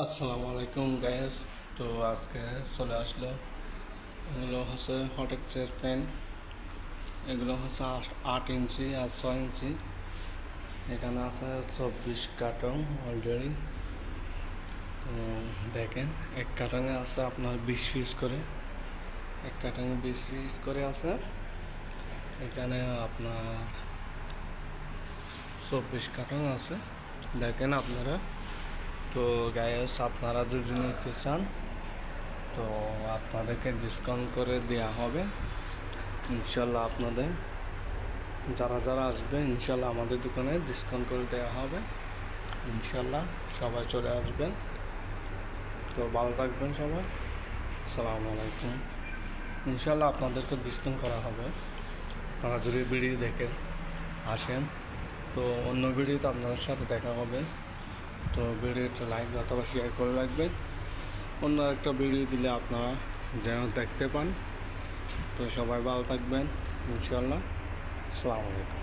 আসসালামু আলাইকুম গাইস। তো আজকে চলে আসলো, এগুলো হচ্ছে হটেক্সের ফ্যান। এগুলো হচ্ছে 8 ইঞ্চি আর 6 ইঞ্চি। এখানে আছে 24 কার্টন অলরেডি। তো দেখেন, এক কার্টনে আছে আপনার 20 পিস করে। এক কার্টনে 20 পিস করে আছে। এখানে আপনার 24 কার্টন আছে, দেখেন আপনারা। তো গাইস, আপনারা যদি নিতে চান তো আপনাদেরকে ডিসকাউন্ট করে দেওয়া হবে ইনশাল্লাহ। আপনাদের যারা যারা আসবে ইনশাল্লাহ আমাদের দোকানে ডিসকাউন্ট করে দেওয়া হবে ইনশাল্লাহ। সবাই চলে আসবেন। তো ভালো থাকবেন সবাই। আসসালামু আলাইকুম। ইনশাল্লাহ আপনাদেরকে ডিসকাউন্ট করা হবে। আপনারা যদি ভিডিও দেখে আসেন তো অন্য ভিডিওতে আপনাদের সাথে দেখা হবে। তো ভিডিওটা লাইক অথবা শেয়ার করে রাখবেন। অন্য একটা ভিডিও দিলে আপনারা যেন দেখতে পান। তো সবাই ভালো থাকবেন ইনশাল্লাহ। আসসালামু আলাইকুম।